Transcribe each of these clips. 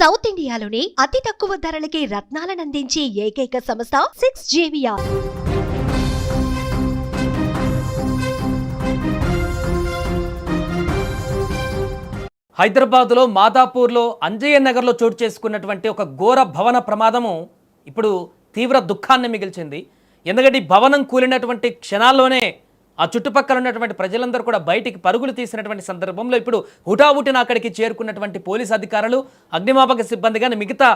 South ఇండియాలోనే అతి తక్కువ ధరలకి రత్నాలనందించే ఏకైక సంస్థ 6JVR. హైదరాబాద్లో మాదాపూర్లో అంజయ్య నగర్లో చోటు చేసుకున్నటువంటి ఒక ఘోర భవన ప్రమాదము ఇప్పుడు తీవ్ర దుఃఖాన్ని మిగిల్చింది. ఎందుకంటే ఈ భవనం కూలినటువంటి క్షణాల్లోనే ఆ చుట్టుపక్కల ఉన్నటువంటి ప్రజలందరూ కూడా బయటికి పరుగులు తీసినటువంటి సందర్భంలో ఇప్పుడు హుటాహుటిన అక్కడికి చేరుకున్నటువంటి పోలీస్ అధికారులు, అగ్నిమాపక సిబ్బంది కానీ మిగతా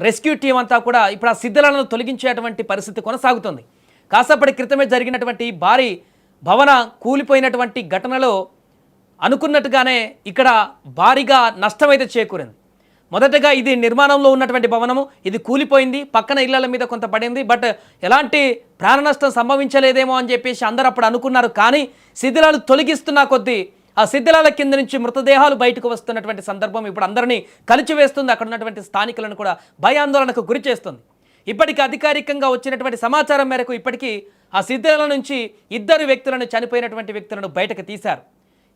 రెస్క్యూ టీం అంతా కూడా ఇప్పుడు ఆ శిథిలాలను తొలగించేటువంటి పరిస్థితి కొనసాగుతుంది. కాసేపటి క్రితమే జరిగినటువంటి భారీ భవన కూలిపోయినటువంటి ఘటనలో అనుకున్నట్టుగానే ఇక్కడ భారీగా నష్టమైతే చేకూరింది. మొదటగా ఇది నిర్మాణంలో ఉన్నటువంటి భవనము, ఇది కూలిపోయింది, పక్కన ఇళ్ల మీద కొంత పడింది. బట్ ఎలాంటి ప్రాణ నష్టం సంభవించలేదేమో అని చెప్పేసి అందరూ అప్పుడు అనుకున్నారు. కానీ శిథిలాలు తొలగిస్తున్న కొద్దీ ఆ శిథిలాల కింద నుంచి మృతదేహాలు బయటకు వస్తున్నటువంటి సందర్భం ఇప్పుడు అందరినీ కలిచివేస్తుంది. అక్కడ ఉన్నటువంటి స్థానికులను కూడా భయాందోళనకు గురి చేస్తుంది. ఇప్పటికీ అధికారికంగా వచ్చినటువంటి సమాచారం మేరకు ఇప్పటికీ ఆ శిథిలాల నుంచి 2 వ్యక్తులను, చనిపోయినటువంటి వ్యక్తులను బయటకు తీశారు.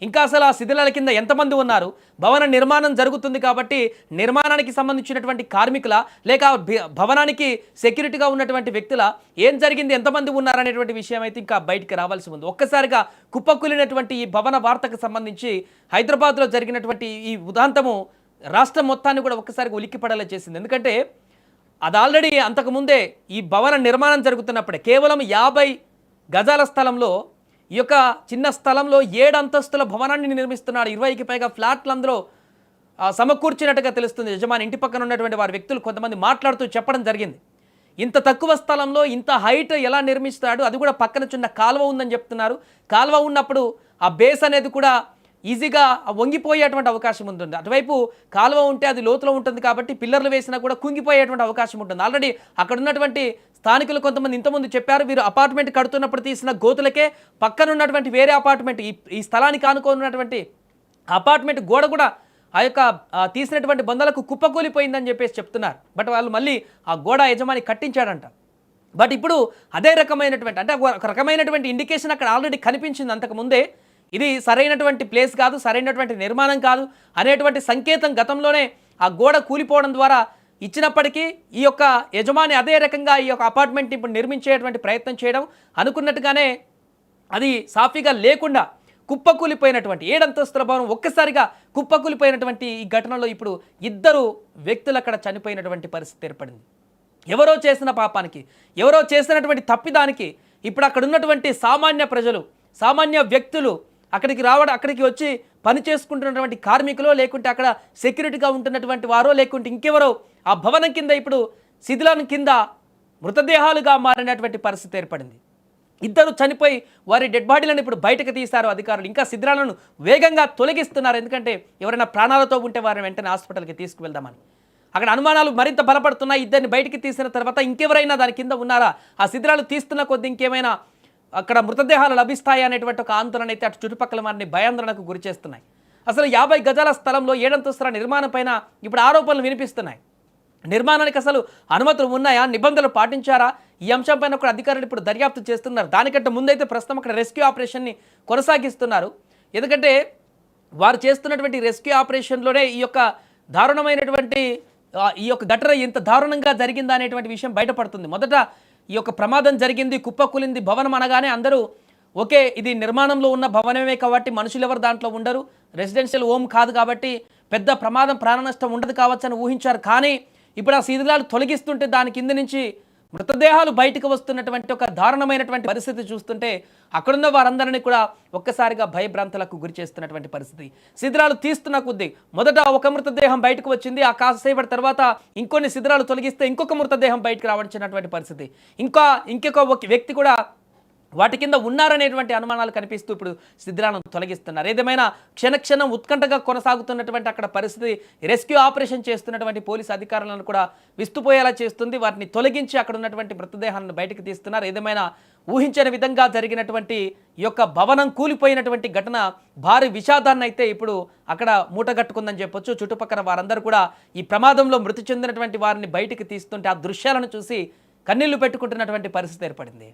ఇంకా అసలు ఆ శిథిలాల కింద ఎంతమంది ఉన్నారు, భవన నిర్మాణం జరుగుతుంది కాబట్టి నిర్మాణానికి సంబంధించినటువంటి కార్మికుల లేక భవనానికి సెక్యూరిటీగా ఉన్నటువంటి వ్యక్తుల ఏం జరిగింది, ఎంతమంది ఉన్నారనేటువంటి విషయం అయితే ఇంకా బయటికి రావాల్సి ఉంది. ఒక్కసారిగా కుప్పకూలినటువంటి ఈ భవన వార్తకు సంబంధించి హైదరాబాద్లో జరిగినటువంటి ఈ ఉదాంతము రాష్ట్రం మొత్తాన్ని కూడా ఒక్కసారిగా ఉలిక్కిపడేలా చేసింది. ఎందుకంటే అది ఆల్రెడీ అంతకుముందే ఈ భవన నిర్మాణం జరుగుతున్నప్పుడే కేవలం 50 గజాల స్థలంలో ఈ యొక్క చిన్న స్థలంలో 7 అంతస్తుల భవనాన్ని నిర్మిస్తున్నాడు. 20కి పైగా ఫ్లాట్లు అందులో సమకూర్చినట్టుగా తెలుస్తుంది. యజమాని ఇంటి పక్కన ఉన్నటువంటి వారి వ్యక్తులు కొంతమంది మాట్లాడుతూ చెప్పడం జరిగింది. ఇంత తక్కువ స్థలంలో ఇంత హైట్ ఎలా నిర్మిస్తాడు, అది కూడా పక్కన చిన్న కాలువ ఉందని చెప్తున్నారు. కాలువ ఉన్నప్పుడు ఆ బేస్ అనేది కూడా ఈజీగా వంగిపోయేటువంటి అవకాశం ఉంటుంది. అటువైపు కాలువ ఉంటే అది లోతులో ఉంటుంది కాబట్టి పిల్లర్లు వేసినా కూడా కుంగిపోయేటువంటి అవకాశం ఉంటుంది. ఆల్రెడీ అక్కడ ఉన్నటువంటి స్థానికులు కొంతమంది ఇంతకుముందు చెప్పారు, వీరు అపార్ట్మెంట్ కడుతున్నప్పుడు తీసిన గోతులకే పక్కన ఉన్నటువంటి వేరే అపార్ట్మెంట్ ఈ స్థలానికి ఆనుకున్నటువంటి అపార్ట్మెంట్ గోడ కూడా ఆ యొక్క తీసినటువంటి బంధాలకు కుప్పకూలిపోయిందని చెప్పేసి చెప్తున్నారు. బట్ వాళ్ళు మళ్ళీ ఆ గోడ యజమాని కట్టించాడంట. బట్ ఇప్పుడు అదే రకమైనటువంటి అంటే ఒక రకమైనటువంటి ఇండికేషన్ అక్కడ ఆల్రెడీ కనిపించింది అంతకుముందే. ఇది సరైనటువంటి ప్లేస్ కాదు, సరైనటువంటి నిర్మాణం కాదు అనేటువంటి సంకేతం గతంలోనే ఆ గోడ కూలిపోవడం ద్వారా ఇచ్చినప్పటికీ ఈ యొక్క యజమాని అదే రకంగా ఈ యొక్క అపార్ట్మెంట్ని ఇప్పుడు నిర్మించేటువంటి ప్రయత్నం చేయడం, అనుకున్నట్టుగానే అది సాఫీగా లేకుండా కుప్పకూలిపోయినటువంటి 7 అంతస్తుల భవనం ఒక్కసారిగా కుప్పకూలిపోయినటువంటి ఈ ఘటనలో ఇప్పుడు 2 వ్యక్తులు అక్కడ చనిపోయినటువంటి పరిస్థితి ఏర్పడింది. ఎవరో చేసిన పాపానికి, ఎవరో చేసినటువంటి తప్పిదానికి ఇప్పుడు అక్కడ ఉన్నటువంటి సామాన్య ప్రజలు, సామాన్య వ్యక్తులు అక్కడికి వచ్చి పని చేసుకుంటున్నటువంటి కార్మికులు, లేకుంటే అక్కడ సెక్యూరిటీగా ఉంటున్నటువంటి వారో, లేకుంటే ఇంకెవరో ఆ భవనం కింద ఇప్పుడు శిథిలాల కింద మృతదేహాలుగా మారినటువంటి పరిస్థితి ఏర్పడింది. 2 చనిపోయి వారి డెడ్ బాడీలను ఇప్పుడు బయటకు తీశారు అధికారులు. ఇంకా శిథిలాలను వేగంగా తొలగిస్తున్నారు. ఎందుకంటే ఎవరైనా ప్రాణాలతో ఉంటే వారిని వెంటనే హాస్పిటల్కి తీసుకువెళ్దామని. అక్కడ అనుమానాలు మరింత బలపడుతున్నాయి. 2 బయటికి తీసిన తర్వాత ఇంకెవరైనా దాని కింద ఉన్నారా, ఆ శిథిలాలు తీస్తున్న కొద్ది ఇంకేమైనా అక్కడ మృతదేహాలు లభిస్తాయి అనేటువంటి ఒక ఆందోళన అయితే అటు చుట్టుపక్కల వారిని భయాందోళనకు గురి చేస్తున్నాయి. అసలు 50 గజాల స్థలంలో 7 అంతస్తుల నిర్మాణం పైన ఇప్పుడు ఆరోపణలు వినిపిస్తున్నాయి. నిర్మాణానికి అసలు అనుమతులు ఉన్నాయా, నిబంధనలు పాటించారా, ఈ అంశంపైన కూడా అధికారులు ఇప్పుడు దర్యాప్తు చేస్తున్నారు. దానికంటే ముందైతే ప్రస్తుతం అక్కడ రెస్క్యూ ఆపరేషన్ని కొనసాగిస్తున్నారు. ఎందుకంటే వారు చేస్తున్నటువంటి రెస్క్యూ ఆపరేషన్లోనే ఈ యొక్క దారుణమైనటువంటి ఈ యొక్క ఘటన ఎంత దారుణంగా జరిగిందా అనేటువంటి విషయం బయటపడుతుంది. మొదట ఈ యొక్క ప్రమాదం జరిగింది, కుప్పకూలింది భవనం అనగానే అందరూ ఓకే ఇది నిర్మాణంలో ఉన్న భవనమే కాబట్టి మనుషులు ఎవరు దాంట్లో ఉండరు, రెసిడెన్షియల్ హోమ్ కాదు కాబట్టి పెద్ద ప్రమాదం, ప్రాణ నష్టం ఉండదు కావచ్చు అని ఊహించారు. కానీ ఇప్పుడు ఆ శిథిలాలు తొలగిస్తుంటే దాని కింద నుంచి మృతదేహాలు బయటకు వస్తున్నటువంటి ఒక దారుణమైనటువంటి పరిస్థితి చూస్తుంటే అక్కడున్న వారందరినీ కూడా ఒక్కసారిగా భయభ్రాంతులకు గురి చేస్తున్నటువంటి పరిస్థితి. శిథిలాలు తీస్తున్న కొద్దీ మొదట ఒక మృతదేహం బయటకు వచ్చింది, ఆ కాసేపటి తర్వాత ఇంకొన్ని శిథిలాలు తొలగిస్తే ఇంకొక మృతదేహం బయటకు రావచ్చినటువంటి పరిస్థితి. ఇంకొక వ్యక్తి కూడా వాటి కింద ఉన్నారనేటువంటి అనుమానాలు కనిపిస్తూ ఇప్పుడు శిథిలాలను తొలగిస్తున్నారు. ఏదేమైనా క్షణక్షణం ఉత్కంఠగా కొనసాగుతున్నటువంటి అక్కడ పరిస్థితి రెస్క్యూ ఆపరేషన్ చేస్తున్నటువంటి పోలీసు అధికారులను కూడా విస్తుపోయేలా చేస్తుంది. వాటిని తొలగించి అక్కడ ఉన్నటువంటి మృతదేహాలను బయటకు తీస్తున్నారు. ఏదేమైనా ఊహించని విధంగా జరిగినటువంటి ఈ యొక్క భవనం కూలిపోయినటువంటి ఘటన భారీ విషాదాన్ని అయితే ఇప్పుడు అక్కడ మూటగట్టుకుందని చెప్పొచ్చు. చుట్టుపక్కల వారందరూ కూడా ఈ ప్రమాదంలో మృతి చెందినటువంటి వారిని బయటికి తీస్తుంటే ఆ దృశ్యాలను చూసి కన్నీళ్లు పెట్టుకుంటున్నటువంటి పరిస్థితి ఏర్పడింది.